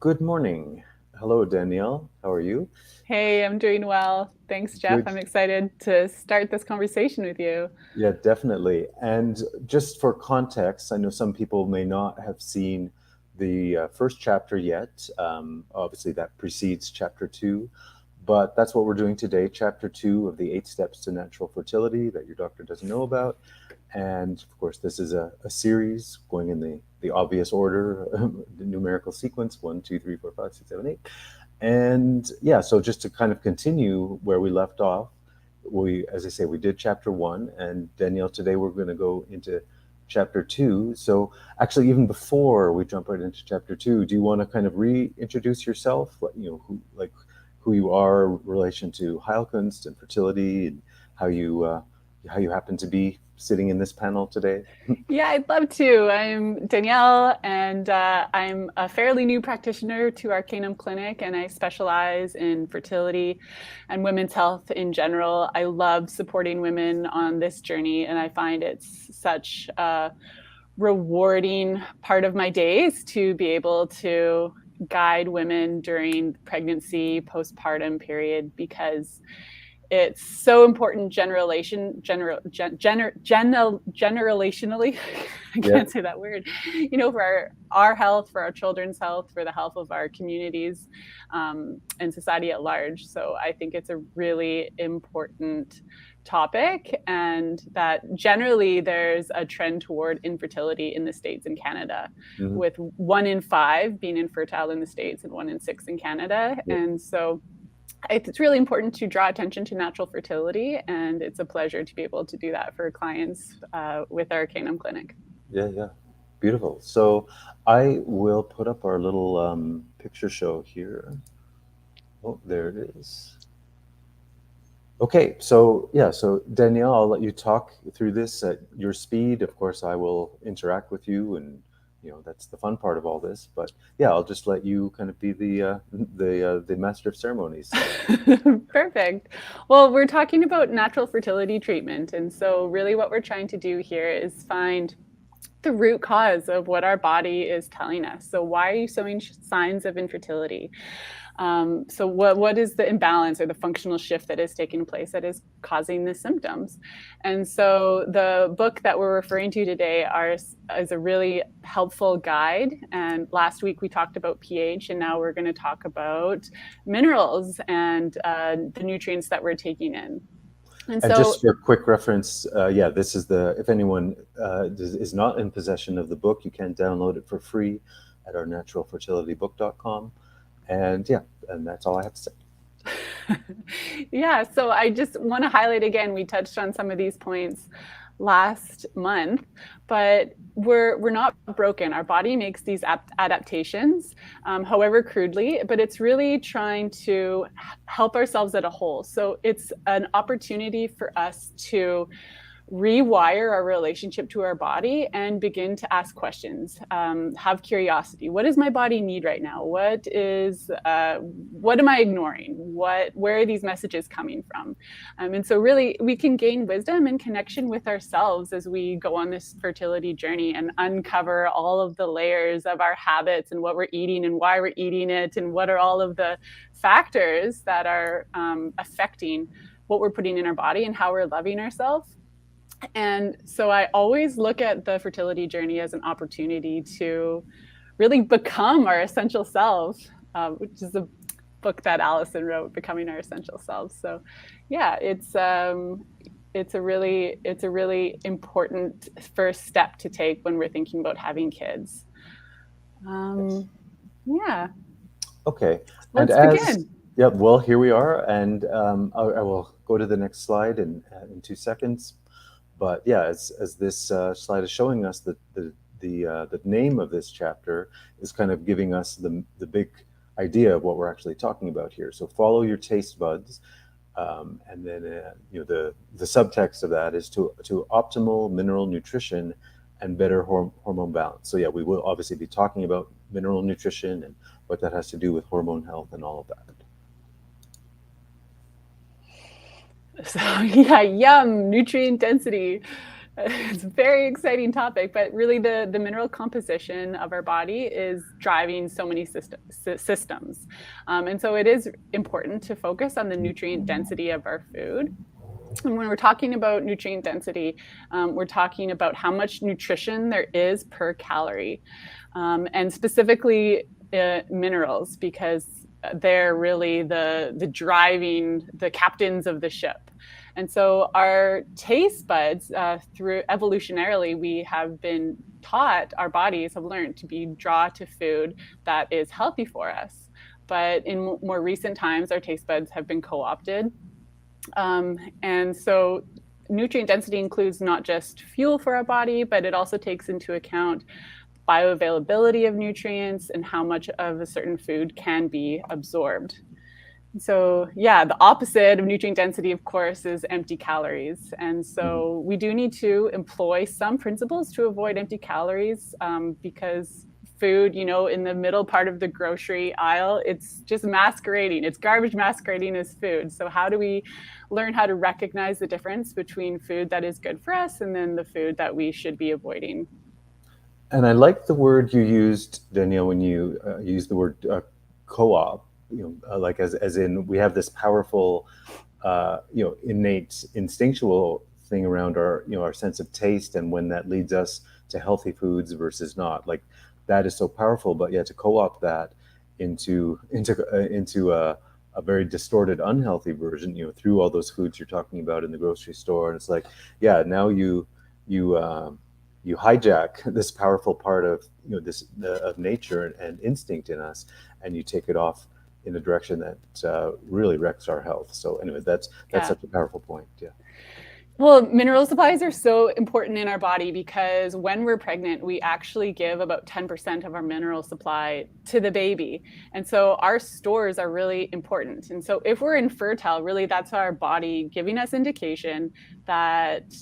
Good morning. Hello, Danielle. How are you? Hey, I'm doing well. Thanks, Jeff. Good. I'm excited to start this conversation with you. Yeah, definitely. And just for context, I know some people may not have seen the first chapter yet. Obviously, that precedes chapter two, but that's what we're doing today. Chapter two of the 8 steps to natural fertility that your doctor doesn't know about. And of course, this is a series going in the obvious order, the numerical sequence: one, two, three, four, five, six, seven, eight. And yeah, so just to kind of continue where we left off, as I say, we did chapter one, and Danielle, today we're going to go into chapter two. So actually, even before we jump right into chapter two, do you want to kind of reintroduce yourself? Who you are in relation to Heilkunst and fertility, and how you happen to be sitting in this panel today? Yeah, I'd love to. I'm Danielle, and I'm a fairly new practitioner to Arcanum Clinic, and I specialize in fertility and women's health in general. I love supporting women on this journey, and I find it's such a rewarding part of my days to be able to guide women during pregnancy, postpartum period, because it's so important generationally. I Yeah. can't say that word, for our health, for our children's health, for the health of our communities, and society at large. So I think it's a really important topic, and that generally there's a trend toward infertility in the States and Canada, Mhm. with 1 in 5 being infertile in the States and 1 in 6 in Canada. Yeah. And so it's really important to draw attention to natural fertility, and it's a pleasure to be able to do that for clients with our Canum Clinic. Yeah, yeah. Beautiful. So I will put up our little picture show here. Oh, there it is. Okay, so yeah, so Danielle, I'll let you talk through this at your speed. Of course, I will interact with you, and that's the fun part of all this. But yeah, I'll just let you kind of be the master of ceremonies. Perfect. Well, we're talking about natural fertility treatment. And so, really, what we're trying to do here is find the root cause of what our body is telling us. So, why are you showing signs of infertility? So what is the imbalance or the functional shift that is taking place that is causing the symptoms? And so the book that we're referring to today is a really helpful guide. And last week we talked about pH, and now we're going to talk about minerals and the nutrients that we're taking in. And And so just for quick reference, yeah, this is if anyone is not in possession of the book, you can download it for free at our naturalfertilitybook.com. And yeah, and that's all I have to say. yeah, so I just want to highlight again, we touched on some of these points last month, but we're not broken. Our body makes these adaptations, however crudely, but it's really trying to help ourselves at a whole. So it's an opportunity for us to rewire our relationship to our body and begin to ask questions, have curiosity. What does my body need right now? What am I ignoring? Where are these messages coming from? And so really we can gain wisdom and connection with ourselves as we go on this fertility journey and uncover all of the layers of our habits and what we're eating and why we're eating it, and what are all of the factors that are affecting what we're putting in our body and how we're loving ourselves. And so I always look at the fertility journey as an opportunity to really become our essential selves, which is a book that Allison wrote, Becoming Our Essential Selves. So, yeah, it's a really important first step to take when we're thinking about having kids. Yes. Um, yeah, Okay. And let's begin. yeah, well, here we are, and I will go to the next slide in 2 seconds. But yeah, as this slide is showing us, the name of this chapter is kind of giving us the big idea of what we're actually talking about here. So follow your taste buds, and then the subtext of that is to optimal mineral nutrition and better hormone balance. So yeah, we will obviously be talking about mineral nutrition and what that has to do with hormone health and all of that. So, yeah, yum, nutrient density. It's a very exciting topic, but really the mineral composition of our body is driving so many systems. And so it is important to focus on the nutrient density of our food. And when we're talking about nutrient density, we're talking about how much nutrition there is per calorie, and specifically minerals, because they're really the captains of the ship. And so our taste buds, through evolutionarily, we have been taught, our bodies have learned to be drawn to food that is healthy for us. But in more recent times, our taste buds have been co-opted. And so nutrient density includes not just fuel for our body, but it also takes into account bioavailability of nutrients and how much of a certain food can be absorbed. So yeah, the opposite of nutrient density, of course, is empty calories. And so we do need to employ some principles to avoid empty calories, because food, in the middle part of the grocery aisle, it's just masquerading. It's garbage masquerading as food. So how do we learn how to recognize the difference between food that is good for us and then the food that we should be avoiding? And I like the word you used, Danielle, when you used the word co-op. Like as in we have this powerful, innate instinctual thing around our sense of taste, and when that leads us to healthy foods versus not. Like that is so powerful, but yeah, to co-opt that into a very distorted, unhealthy version, through all those foods you're talking about in the grocery store, and it's like, yeah, now you hijack this powerful part of of nature and instinct in us, and you take it off in a direction that really wrecks our health. So anyway, that's such a powerful point. Yeah. Well, mineral supplies are so important in our body because when we're pregnant, we actually give about 10% of our mineral supply to the baby. And so our stores are really important. And so if we're infertile, really that's our body giving us indication that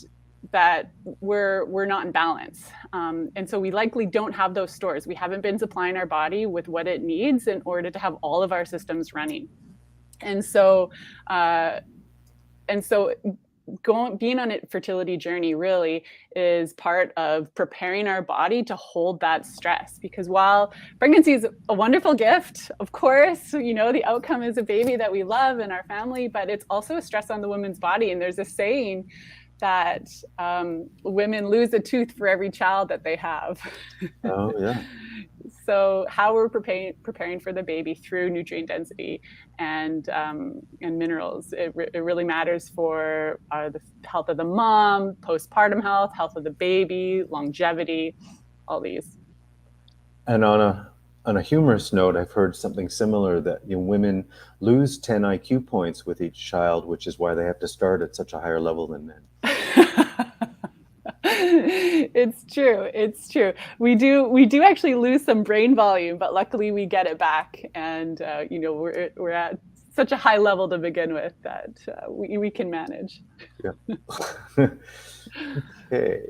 we're not in balance. And so we likely don't have those stores. We haven't been supplying our body with what it needs in order to have all of our systems running. And so being on a fertility journey really is part of preparing our body to hold that stress, because while pregnancy is a wonderful gift, of course, the outcome is a baby that we love in our family, but it's also a stress on the woman's body. And there's a saying that women lose a tooth for every child that they have. Oh yeah. So how we're preparing for the baby through nutrient density and minerals, it really matters for the health of the mom, postpartum health of the baby, longevity, all these. And on a humorous note, I've heard something similar, that women lose 10 IQ points with each child, which is why they have to start at such a higher level than men. It's true. We do actually lose some brain volume, but luckily we get it back, and we're at such a high level to begin with that we can manage. Yeah. Okay.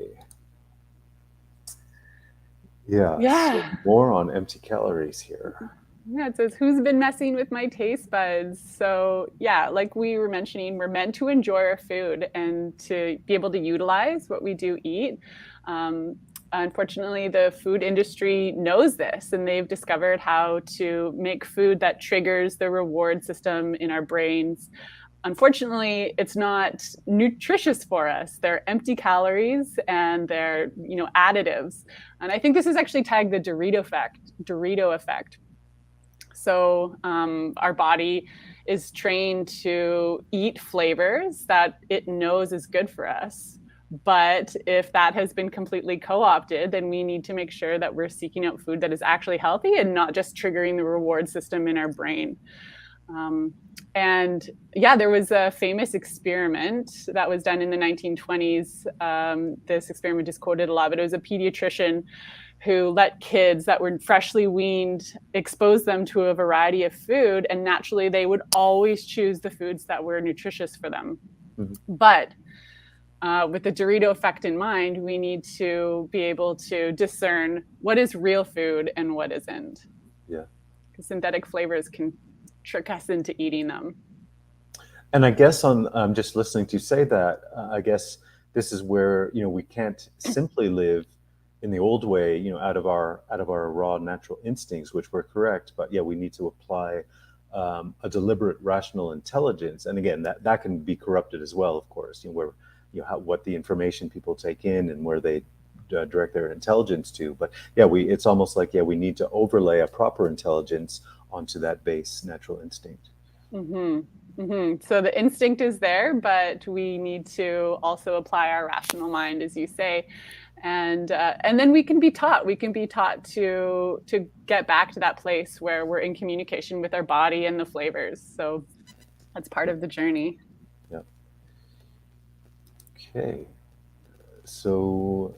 Yeah. So more on empty calories here. Yeah, it says, who's been messing with my taste buds? So yeah, like we were mentioning, we're meant to enjoy our food and to be able to utilize what we do eat. Unfortunately, the food industry knows this, and they've discovered how to make food that triggers the reward system in our brains. Unfortunately, it's not nutritious for us. They're empty calories and they're additives. And I think this is actually tagged the Dorito effect. So our body is trained to eat flavors that it knows is good for us. But if that has been completely co-opted, then we need to make sure that we're seeking out food that is actually healthy and not just triggering the reward system in our brain. And yeah, there was a famous experiment that was done in the 1920s. This experiment is quoted a lot, but it was a pediatrician who let kids that were freshly weaned expose them to a variety of food, and naturally they would always choose the foods that were nutritious for them. Mm-hmm. But with the Dorito effect in mind, we need to be able to discern what is real food and what isn't. Yeah. Because synthetic flavors can trick us into eating them. And I guess just listening to you say that, I guess this is where, we can't simply live in the old way, out of our raw natural instincts, which were correct. But yeah, we need to apply a deliberate, rational intelligence. And again, that can be corrupted as well, of course. Where what the information people take in and where they direct their intelligence to. But yeah, it's almost like, yeah, we need to overlay a proper intelligence onto that base natural instinct. Mm-hmm. Mm-hmm. So the instinct is there, but we need to also apply our rational mind, as you say, and then we can be taught. We can be taught to get back to that place where we're in communication with our body and the flavors. So that's part of the journey. Yeah. Okay. So,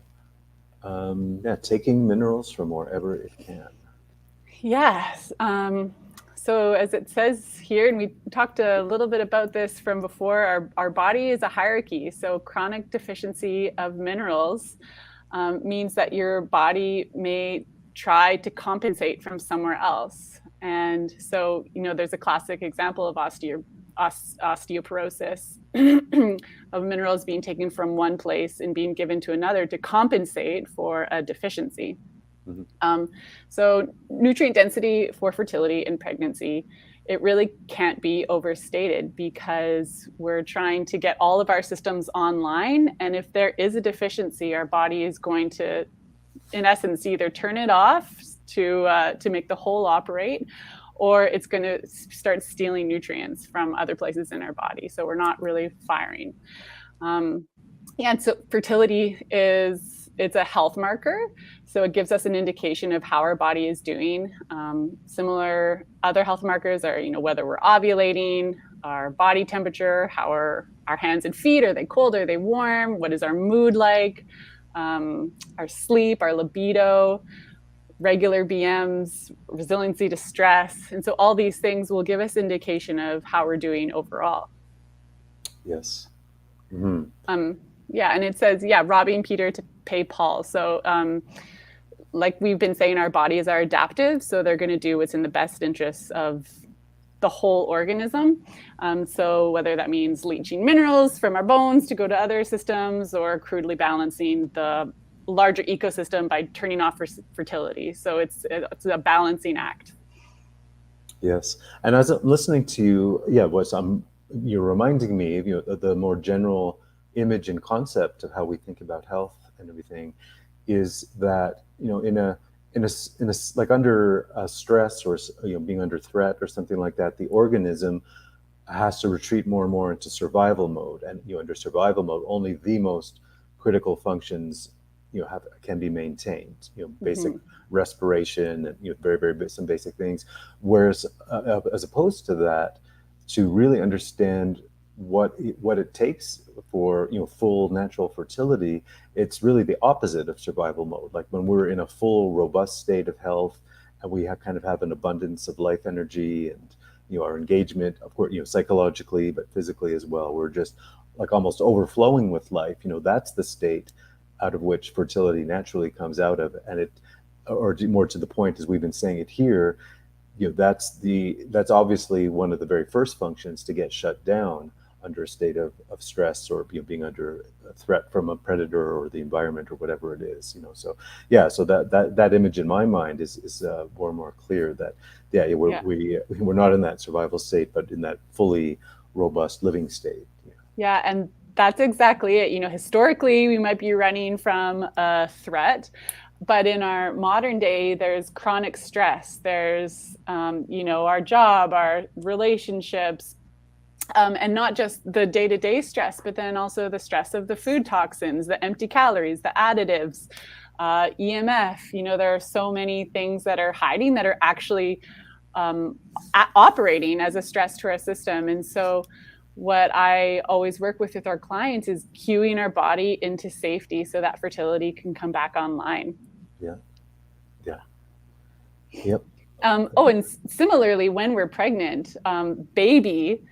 yeah, taking minerals from wherever it can. Yes. So as it says here, and we talked a little bit about this from before, our body is a hierarchy. So chronic deficiency of minerals means that your body may try to compensate from somewhere else. And so, there's a classic example of osteoporosis of minerals being taken from one place and being given to another to compensate for a deficiency. Mm-hmm. So nutrient density for fertility and pregnancy, it really can't be overstated, because we're trying to get all of our systems online. And if there is a deficiency, our body is going to, in essence, either turn it off to make the whole operate, or it's going to start stealing nutrients from other places in our body. So we're not really firing. And so fertility it's a health marker. So it gives us an indication of how our body is doing. Similar other health markers are, whether we're ovulating, our body temperature, how are our hands and feet, are they cold, are they warm? What is our mood like? Our sleep, our libido, regular BMs, resiliency to stress. And so all these things will give us indication of how we're doing overall. Yes. Mm-hmm. Yeah, and it says, robbing Peter to pay Paul. So like we've been saying, our bodies are adaptive, so they're going to do what's in the best interests of the whole organism. So whether that means leaching minerals from our bones to go to other systems, or crudely balancing the larger ecosystem by turning off fertility. So it's a balancing act. Yes. And as I'm listening to you, you're reminding me of the more general image and concept of how we think about health and everything, is that in a like under stress, or being under threat or something like that, the organism has to retreat more and more into survival mode. And under survival mode, only the most critical functions can be maintained. Basic respiration and very very some basic things. Whereas as opposed to that, to really understand what it takes for full natural fertility, it's really the opposite of survival mode. Like when we're in a full robust state of health, and we kind of have an abundance of life energy, and our engagement, of course, psychologically but physically as well, we're just like almost overflowing with life. That's the state out of which fertility naturally comes out of. And it, or more to the point, as we've been saying it here, that's obviously one of the very first functions to get shut down under a state of stress, or being under a threat from a predator or the environment or whatever it is. So that image in my mind is more and more clear that we're not in that survival state, but in that fully robust living state. Yeah, and that's exactly it. Historically, we might be running from a threat, but in our modern day, there's chronic stress. There's our job, our relationships, and not just the day-to-day stress, but then also the stress of the food toxins, the empty calories, the additives, EMF. There are so many things that are hiding that are actually operating as a stress to our system. And so what I always work with our clients is cueing our body into safety so that fertility can come back online. Yeah. Yep. And similarly, when we're pregnant, baby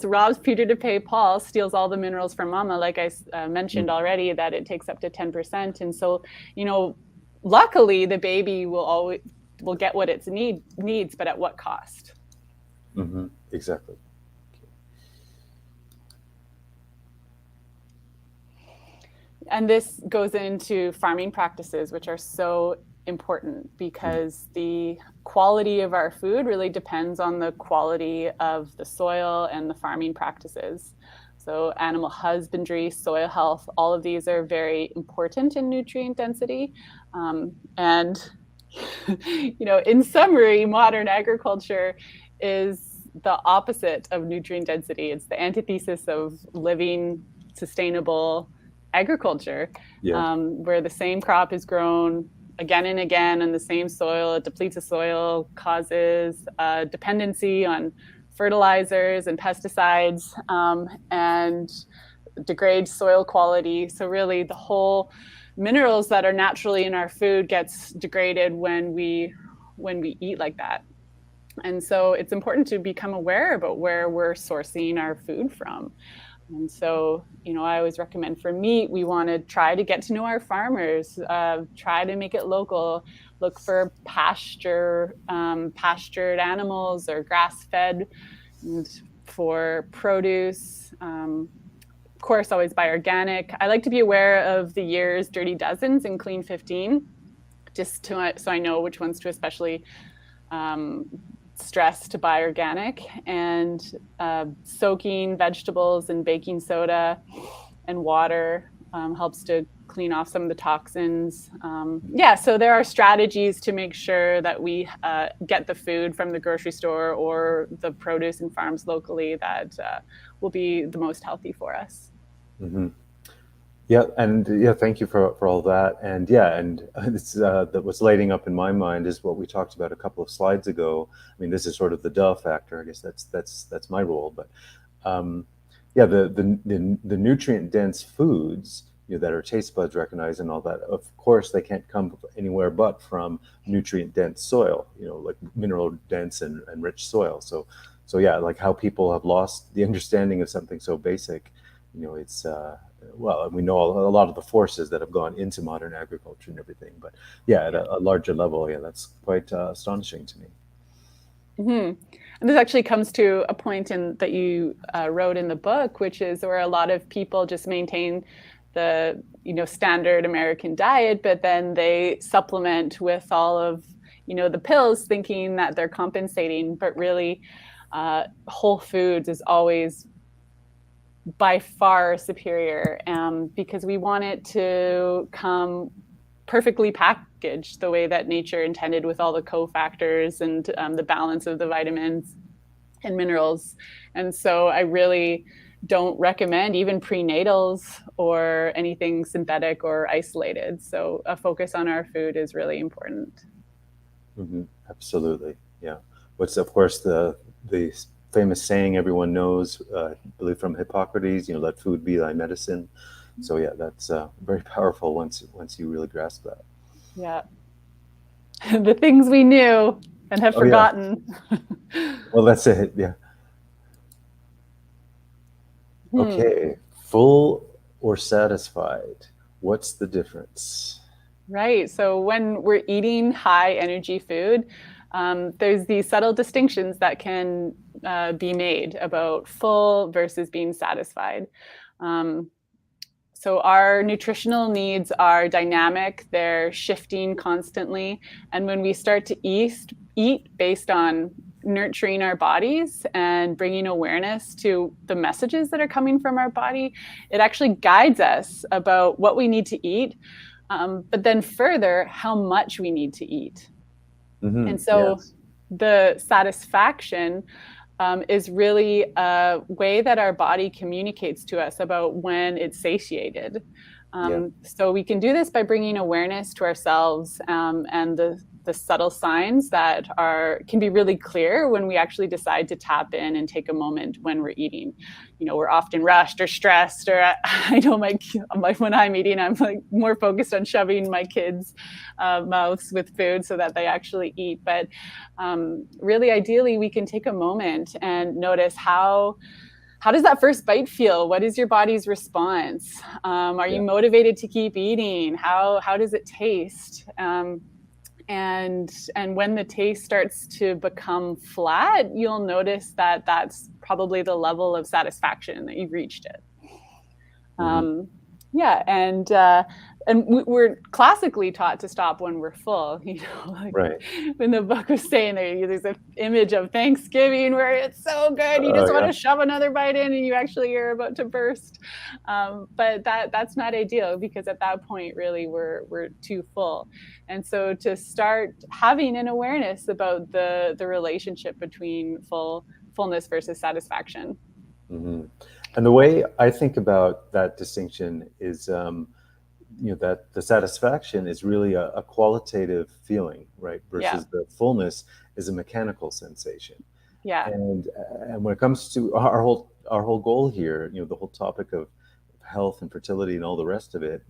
robs Peter to pay Paul, steals all the minerals from mama, like I mentioned already, that it takes up to 10%. And so, luckily the baby will get what it needs, but at what cost? Mm-hmm. Exactly. And this goes into farming practices, which are so important because the quality of our food really depends on the quality of the soil and the farming practices. So, animal husbandry, soil health, all of these are very important in nutrient density. And, in summary, modern agriculture is the opposite of nutrient density. It's the antithesis of living sustainable agriculture, Yeah. where the same crop is grown again and again in the same soil. It depletes the soil, causes dependency on fertilizers and pesticides, and degrades soil quality. So really, the whole minerals that are naturally in our food gets degraded when we eat like that. And so it's important to become aware about where we're sourcing our food from. And so, I always recommend for meat, we want to try to get to know our farmers, try to make it local, look for pastured animals or grass fed. And for produce, of course, always buy organic. I like to be aware of the year's dirty dozens and clean 15, so I know which ones to especially stress to buy organic, and soaking vegetables in baking soda and water helps to clean off some of the toxins. So there are strategies to make sure that we get the food from the grocery store or the produce and farms locally that will be the most healthy for us. Mm-hmm. Yeah, and yeah, thank you for all that. And yeah, and it's that what's lighting up in my mind is what we talked about a couple of slides ago. I mean, this is sort of the duh factor. I guess that's my role. But yeah, the nutrient dense foods, that our taste buds recognize and all that. Of course, they can't come anywhere but from nutrient dense soil. Like mineral dense and rich soil. So yeah, like how people have lost the understanding of something so basic. It's well, we know a lot of the forces that have gone into modern agriculture and everything, but yeah, at a larger level, yeah, that's quite astonishing to me. Mm-hmm. And this actually comes to a point that you wrote in the book, which is where a lot of people just maintain the standard American diet, but then they supplement with all of the pills, thinking that they're compensating. But really, whole foods is always by far superior, because we want it to come perfectly packaged the way that nature intended, with all the cofactors and the balance of the vitamins and minerals. And so I really don't recommend even prenatals or anything synthetic or isolated. So a focus on our food is really important. Hmm. Absolutely, yeah. What's of course the famous saying everyone knows, I believe from Hippocrates, let food be thy medicine. So yeah, that's very powerful once you really grasp that. Yeah. The things we knew and have Oh yeah, forgotten. well that's it. Yeah. Hmm. Okay, full or satisfied? What's the difference? Right. So when we're eating high energy food, there's these subtle distinctions that can be made about full versus being satisfied. Um, so our nutritional needs are dynamic, they're shifting constantly. And when we start to eat based on nurturing our bodies and bringing awareness to the messages that are coming from our body, it actually guides us about what we need to eat, but then further, how much we need to eat. Hmm. And so Yes. the satisfaction is really a way that our body communicates to us about when it's satiated. Yeah. So we can do this by bringing awareness to ourselves, and the subtle signs that can be really clear when we actually decide to tap in and take a moment when we're eating. We're often rushed or stressed, or I know when I'm eating, I'm like more focused on shoving my kids' mouths with food so that they actually eat. But really, ideally, we can take a moment and notice how does that first bite feel? What is your body's response? Are you Yeah. motivated to keep eating? How does it taste? And when the taste starts to become flat, you'll notice that that's probably the level of satisfaction that you've reached it. Hmm. Yeah, and we're classically taught to stop when we're full. Like Right. when the book was saying there's an image of Thanksgiving where it's so good, you Oh just want yeah. to shove another bite in, and you actually are about to burst. But that's not ideal, because at that point, really, we're too full. And so to start having an awareness about the relationship between fullness versus satisfaction. Hmm. And the way I think about that distinction is, that the satisfaction is really a qualitative feeling, right? Yeah, Versus the fullness is a mechanical sensation. yeah. And when it comes to our whole goal here, the whole topic of health and fertility and all the rest of it,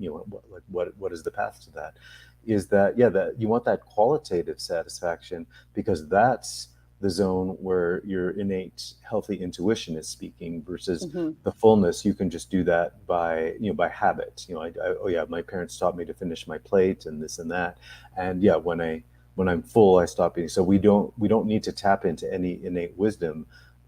what is the path to that? Is that, yeah, that you want that qualitative satisfaction, because that's the zone where your innate healthy intuition is speaking, versus Mm-hmm. the fullness. You can just do that by habit. Oh yeah, my parents taught me to finish my plate and this and that, and yeah, when I'm full, I stop eating. So we don't need to tap into any innate wisdom.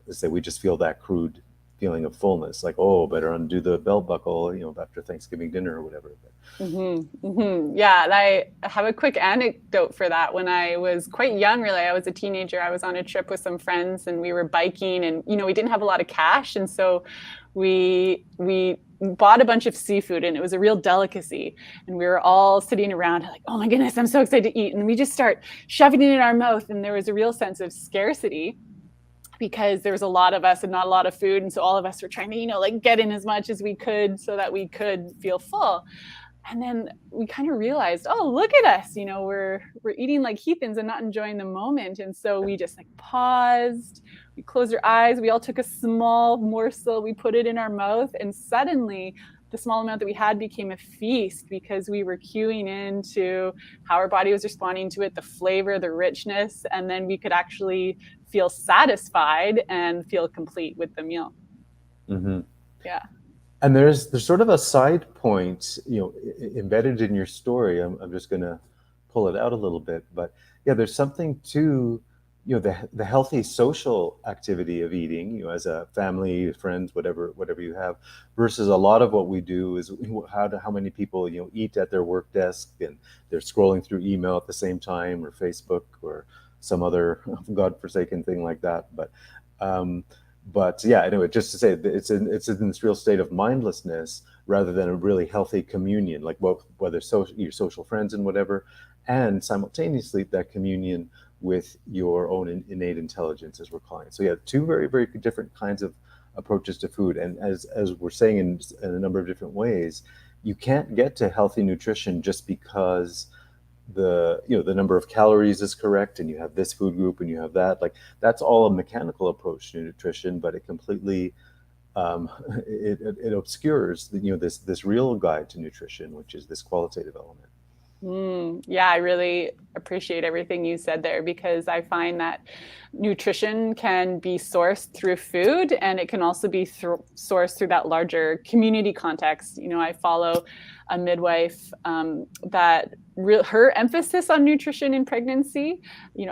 Say we just feel that crude feeling of fullness, like, oh, better undo the belt buckle, after Thanksgiving dinner or whatever. Mm-hmm, mm-hmm. Yeah, and I have a quick anecdote for that. When I was quite young, really, I was a teenager. I was on a trip with some friends, and we were biking, and we didn't have a lot of cash, and so we bought a bunch of seafood, and it was a real delicacy. And we were all sitting around, like, oh my goodness, I'm so excited to eat, and we just start shoving it in our mouth, and there was a real sense of scarcity, because there was a lot of us and not a lot of food, and so all of us were trying to like get in as much as we could so that we could feel full. And then we kind of realized, oh, look at us, we're eating like heathens and not enjoying the moment. And so we just like paused, we closed our eyes, we all took a small morsel, we put it in our mouth, and suddenly the small amount that we had became a feast, because we were cueing into how our body was responding to it, the flavor, the richness, and then we could actually feel satisfied and feel complete with the meal. Hmm. Yeah. And there's sort of a side point, embedded in your story. I'm just going to pull it out a little bit, but yeah, there's something to, the healthy social activity of eating, as a family, friends, whatever you have, versus a lot of what we do is, how many people eat at their work desk, and they're scrolling through email at the same time, or Facebook, or some other godforsaken thing like that. But yeah, anyway, just to say, it's in this real state of mindlessness, rather than a really healthy communion, like whether your social friends and whatever, and simultaneously that communion with your own innate intelligence, as we're calling it. So yeah, two very, very different kinds of approaches to food. And as we're saying in a number of different ways, you can't get to healthy nutrition just because the number of calories is correct, and you have this food group and you have that. Like, that's all a mechanical approach to nutrition, but it completely it obscures this real guide to nutrition, which is this qualitative element. Yeah, I really appreciate everything you said there, because I find that nutrition can be sourced through food, and it can also be sourced through that larger community context. I follow a midwife that her emphasis on nutrition in pregnancy,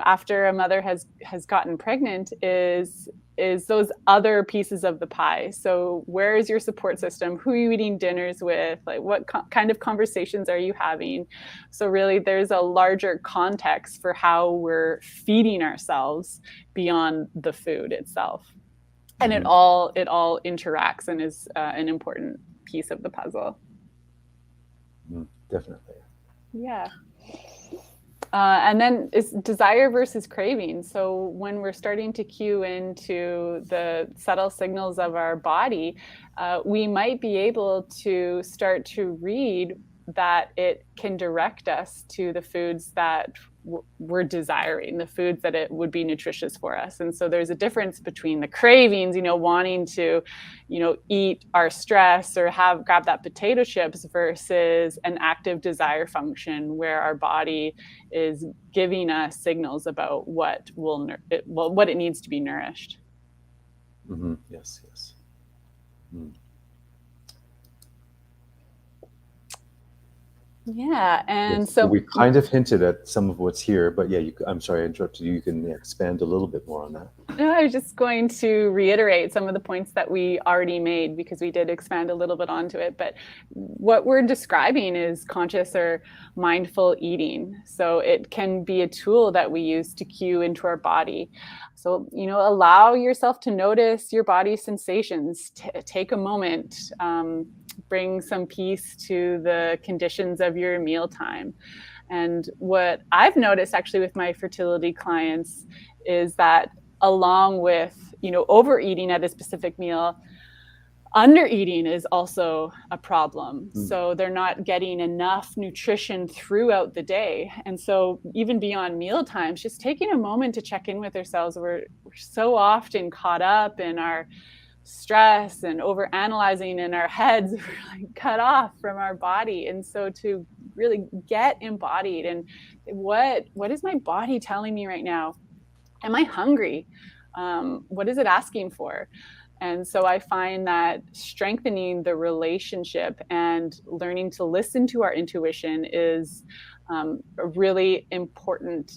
after a mother has gotten pregnant, is those other pieces of the pie. So where is your support system? Who are you eating dinners with? Like, what kind of conversations are you having? So really, there's a larger context for how we're feeding ourselves beyond the food itself, and it Hmm. all interacts and is an important piece of the puzzle. Definitely. Yeah. And then is desire versus craving. So when we're starting to cue into the subtle signals of our body, we might be able to start to read that it can direct us to the foods that we're desiring, the foods that it would be nutritious for us. And so there's a difference between the cravings, wanting to, eat our stress or grab that potato chips, versus an active desire function where our body is giving us signals about what it needs to be nourished. Yes, yes. Mm. Yeah, and Yes. So so we kind of hinted at some of what's here, but yeah, I'm sorry I interrupted you. You can expand a little bit more on that. No, I was just going to reiterate some of the points that we already made because we did expand a little bit onto it. But what we're describing is conscious or mindful eating. So it can be a tool that we use to cue into our body. So, allow yourself to notice your body's sensations. Take a moment, bring some peace to the conditions of your mealtime. And what I've noticed actually with my fertility clients is that along with overeating at a specific meal, undereating is also a problem. So they're not getting enough nutrition throughout the day. And so even beyond meal times, just taking a moment to check in with ourselves. We're so often caught up in our stress and over analyzing in our heads. We're like cut off from our body. And so to really get embodied and what is my body telling me right now? Am I hungry? What is it asking for? And so I find that strengthening the relationship and learning to listen to our intuition is a really important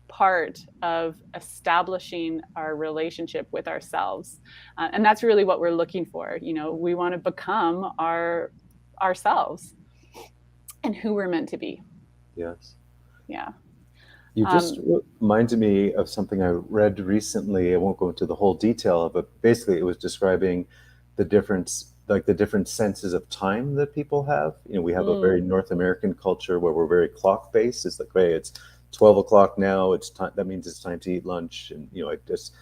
part of establishing our relationship with ourselves. And that's really what we're looking for. We want to become ourselves and who we're meant to be. Yes. Yeah. You just reminded me of something I read recently. I won't go into the whole detail of it. Basically, it was describing the difference, like the different senses of time that people have. We have a very North American culture where we're very clock based. It's like, hey, it's 12 o'clock now. It's time. That means it's time to eat lunch. And I just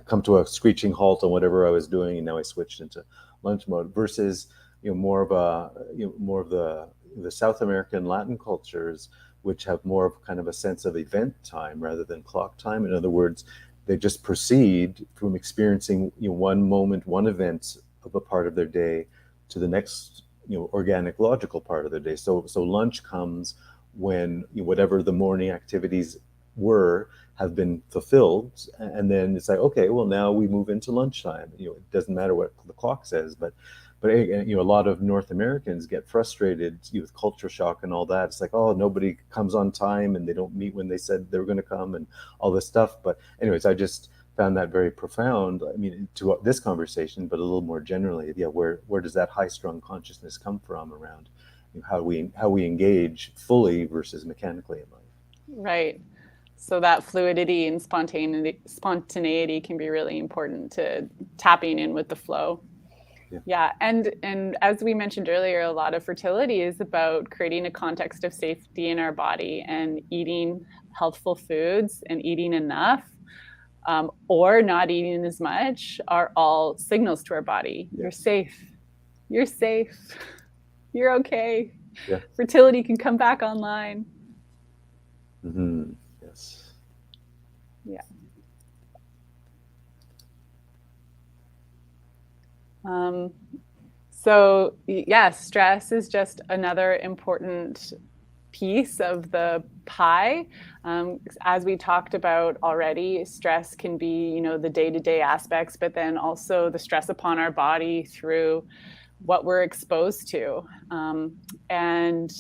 come to a screeching halt on whatever I was doing, and now I switched into lunch mode. Versus, more of the South American Latin cultures, which have more of kind of a sense of event time rather than clock time. In other words, they just proceed from experiencing one moment, one event of a part of their day to the next organic, logical part of their day. So lunch comes when whatever the morning activities were have been fulfilled, and then it's like, okay, well, now we move into lunchtime. It doesn't matter what the clock says, but a lot of North Americans get frustrated with culture shock and all that. It's like, oh, nobody comes on time and they don't meet when they said they were going to come and all this stuff. But anyways, I just found that very profound. I mean, to this conversation, but a little more generally, yeah, where does that high-strung consciousness come from around how we engage fully versus mechanically in life? Right. So that fluidity and spontaneity can be really important to tapping in with the flow. Yeah. And as we mentioned earlier, a lot of fertility is about creating a context of safety in our body, and eating healthful foods and eating enough, or not eating as much, are all signals to our body. You're safe. You're safe. You're okay. Yeah. Fertility can come back online. Mm-hmm. Yes. Yeah. So yes, stress is just another important piece of the pie. As we talked about already, stress can be, the day-to-day aspects, but then also the stress upon our body through what we're exposed to. And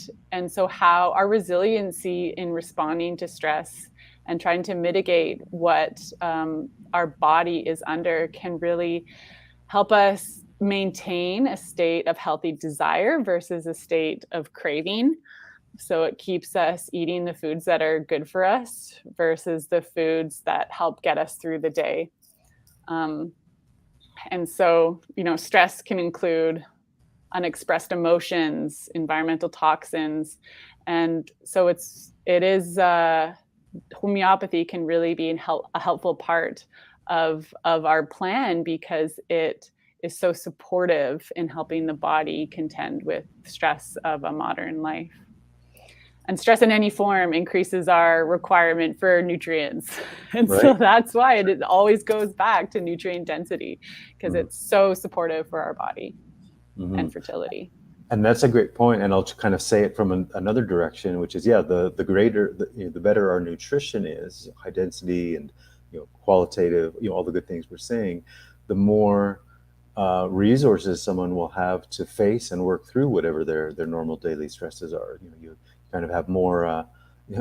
so how our resiliency in responding to stress and trying to mitigate what our body is under can really help us maintain a state of healthy desire versus a state of craving. So it keeps us eating the foods that are good for us versus the foods that help get us through the day. And so, stress can include unexpressed emotions, environmental toxins. And so homeopathy can really be a helpful part of our plan, because it is so supportive in helping the body contend with stress of a modern life. And stress in any form increases our requirement for nutrients. And so that's why it always goes back to nutrient density, because it's so supportive for our body and fertility. And that's a great point. And I'll kind of say it from another direction, which is, the greater, the better our nutrition is, high density and qualitative, all the good things we're saying, the more resources someone will have to face and work through whatever their normal daily stresses are. You kind of have more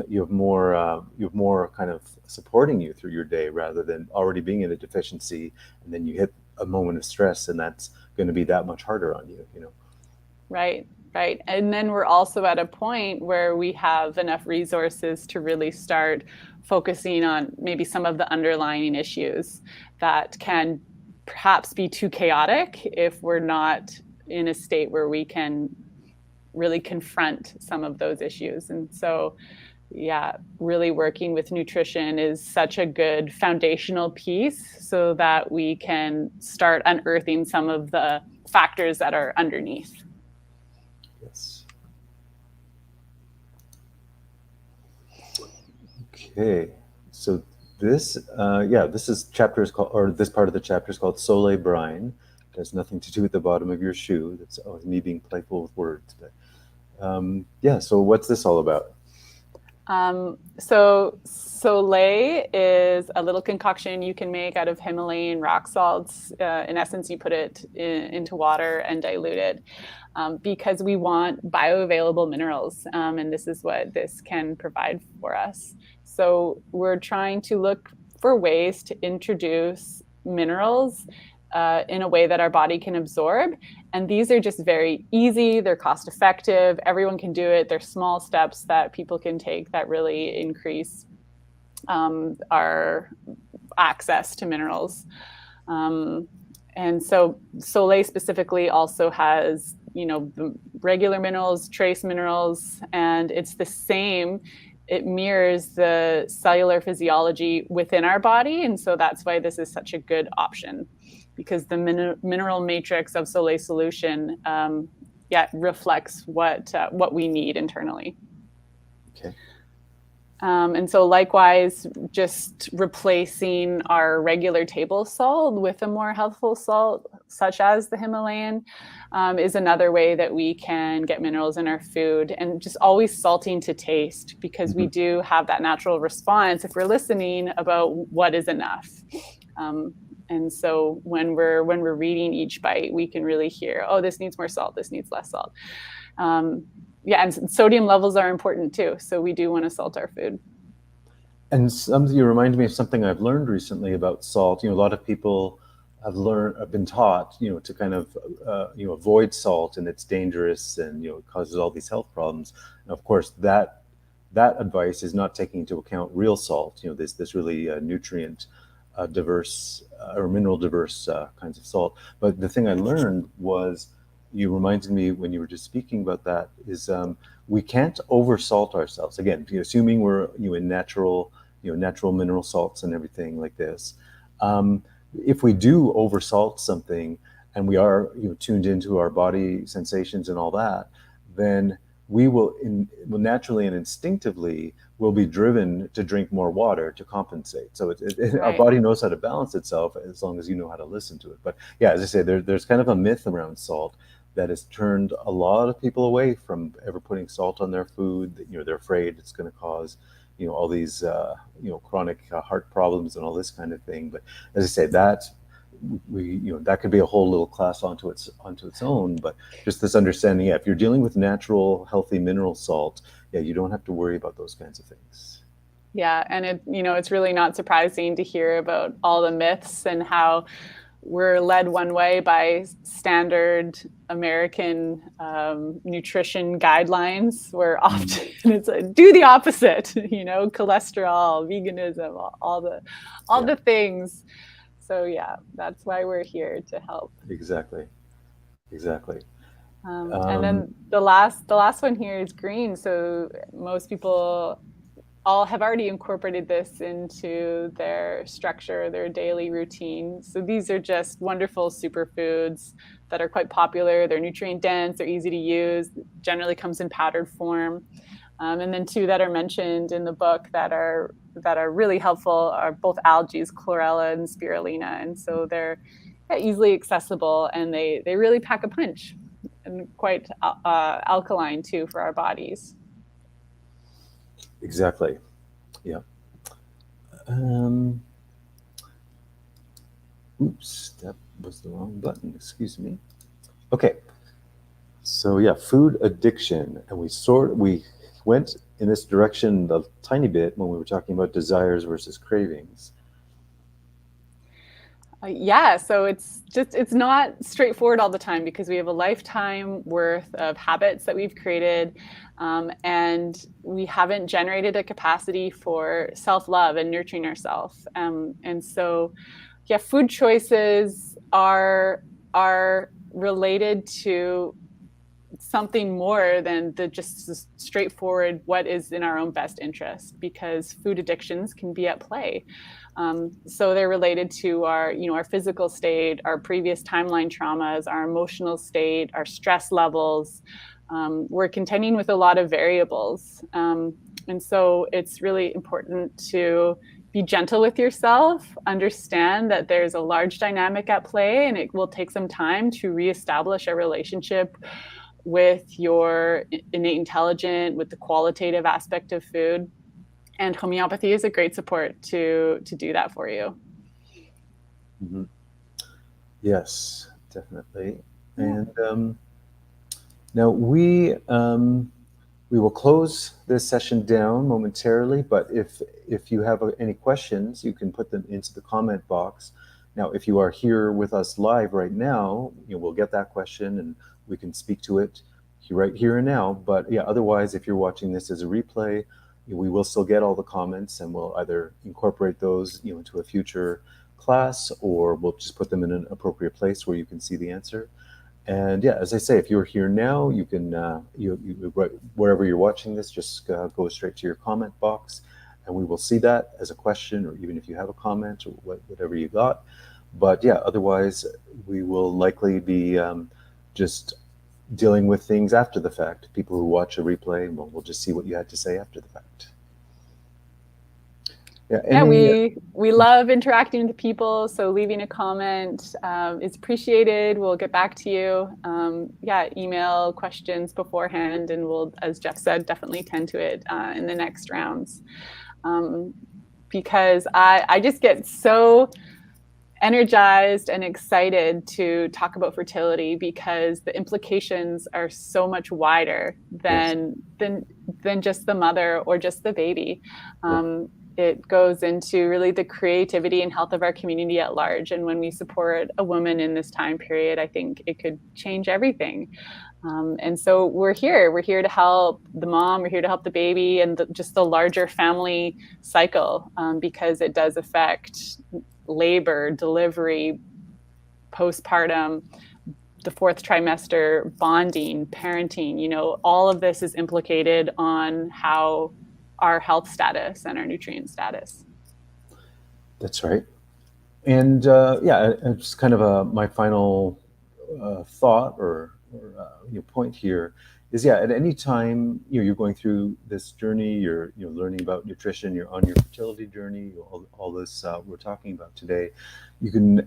you have more kind of supporting you through your day rather than already being in a deficiency, and then you hit a moment of stress, and that's going to be that much harder on you, you know. Right, right. And then we're also at a point where we have enough resources to really start focusing on maybe some of the underlying issues that can perhaps be too chaotic if we're not in a state where we can really confront some of those issues. And so, yeah, really working with nutrition is such a good foundational piece so that we can start unearthing some of the factors that are underneath. Yes. Okay. So this, this is chapter is called, or this part of the chapter is called Sole Brine. It has nothing to do with the bottom of your shoe. That's me being playful with words. But yeah, so what's this all about? So Soleil is a little concoction you can make out of Himalayan rock salts. In essence, you put it into water and dilute it because we want bioavailable minerals, and this is what this can provide for us. So we're trying to look for ways to introduce minerals in a way that our body can absorb. And these are just very easy, they're cost effective, everyone can do it. They're small steps that people can take that really increase our access to minerals. And so Soleil specifically also has, you know, the regular minerals, trace minerals, and it's the same. It mirrors the cellular physiology within our body. And so that's why this is such a good option, because the mineral matrix of Soleil solution reflects what we need internally. Okay. And so likewise, just replacing our regular table salt with a more healthful salt, such as the Himalayan, is another way that we can get minerals in our food, and just always salting to taste, because we do have that natural response if we're listening about what is enough. And so when we're reading each bite, we can really hear, oh, this needs more salt, this needs less salt. And sodium levels are important too. So we do want to salt our food. And you remind me of something I've learned recently about salt. You know, a lot of people have been taught, you know, to kind of, avoid salt, and it's dangerous, and, you know, it causes all these health problems. And of course, that advice is not taking into account real salt. You know, this really nutrient diverse or mineral diverse kinds of salt. But the thing I learned was, you reminded me when you were just speaking about that, is we can't oversalt ourselves. Again, assuming we're in natural mineral salts and everything like this. If we do oversalt something, and we are tuned into our body sensations and all that, then we will naturally and instinctively will be driven to drink more water to compensate. So Right. Our body knows how to balance itself as long as you know how to listen to it. But yeah, as I say, there's kind of a myth around salt that has turned a lot of people away from ever putting salt on their food. They're afraid it's going to cause all these chronic heart problems and all this kind of thing. But as I say, that that could be a whole little class onto its own. But just this understanding, if you're dealing with natural, healthy mineral salt, you don't have to worry about those kinds of things. Yeah, and it's really not surprising to hear about all the myths and how we're led one way by standard American nutrition guidelines, where often it's do the opposite, cholesterol, veganism, all the things. So yeah, that's why we're here to help. Exactly. And then the last one here is green. So most people all have already incorporated this into their structure, their daily routine. So these are just wonderful superfoods that are quite popular. They're nutrient dense, they're easy to use, generally comes in powdered form. And then two that are mentioned in the book that are really helpful are both algae, chlorella and spirulina. And so they're easily accessible, and they really pack a punch, and quite alkaline too for our bodies. Exactly. Yeah. Oops, that was the wrong button. Excuse me. Okay. So yeah, food addiction, and we went in this direction a tiny bit when we were talking about desires versus cravings. Yeah, so it's not straightforward all the time because we have a lifetime worth of habits that we've created, and we haven't generated a capacity for self-love and nurturing ourselves. And so, yeah, food choices are related to something more than the just straightforward what is in our own best interest, because food addictions can be at play. So they're related to our physical state, our previous timeline traumas, our emotional state, our stress levels. We're contending with a lot of variables. And so it's really important to be gentle with yourself, understand that there's a large dynamic at play, and it will take some time to reestablish a relationship with your innate intelligence, with the qualitative aspect of food. And homeopathy is a great support to do that for you. Mm-hmm. Yes, definitely. Yeah. And now we will close this session down momentarily, but if you have any questions, you can put them into the comment box. Now, if you are here with us live right now, we'll get that question and we can speak to it right here and now. But yeah, otherwise, if you're watching this as a replay, we will still get all the comments, and we'll either incorporate those into a future class, or we'll just put them in an appropriate place where you can see the answer. And yeah, as I say, if you're here now, you can wherever you're watching this, just go straight to your comment box, and we will see that as a question, or even if you have a comment or whatever you got. But yeah, otherwise, we will likely be just dealing with things after the fact. People who watch a replay, we'll just see what you had to say after the fact. Yeah, we love interacting with people, so leaving a comment is appreciated. We'll get back to you. Yeah, email questions beforehand, and we'll, as Jeff said, definitely tend to it in the next rounds. Because I just get so energized and excited to talk about fertility, because the implications are so much wider than just the mother or just the baby. It goes into really the creativity and health of our community at large. And when we support a woman in this time period, I think it could change everything. And so we're here to help the mom, we're here to help the baby, and just the larger family cycle, because it does affect labor, delivery, postpartum, the fourth trimester, bonding, parenting. All of this is implicated on how our health status and our nutrient status. That's right. And yeah, just kind of my final thought or point here is, yeah, at any time you're going through this journey, you're learning about nutrition, you're on your fertility journey, all this we're talking about today,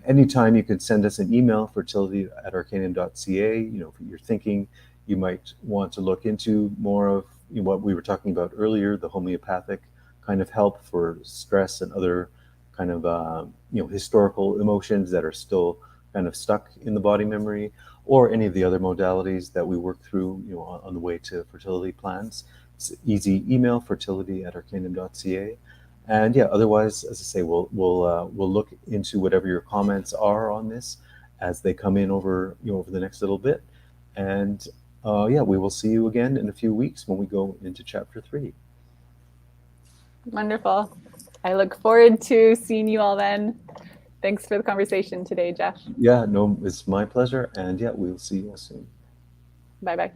anytime you can send us an email, fertility@arcanum.ca. If you're thinking you might want to look into more of what we were talking about earlier, the homeopathic kind of help for stress and other kind of historical emotions that are still kind of stuck in the body memory, or any of the other modalities that we work through on the way to fertility plans. It's easy email, fertility@arcanum.ca. And yeah, otherwise, as I say, we'll look into whatever your comments are on this as they come in over the next little bit. And yeah, we will see you again in a few weeks when we go into chapter 3. Wonderful. I look forward to seeing you all then. Thanks for the conversation today, Jeff. Yeah, no, it's my pleasure. And yeah, we'll see you all soon. Bye-bye.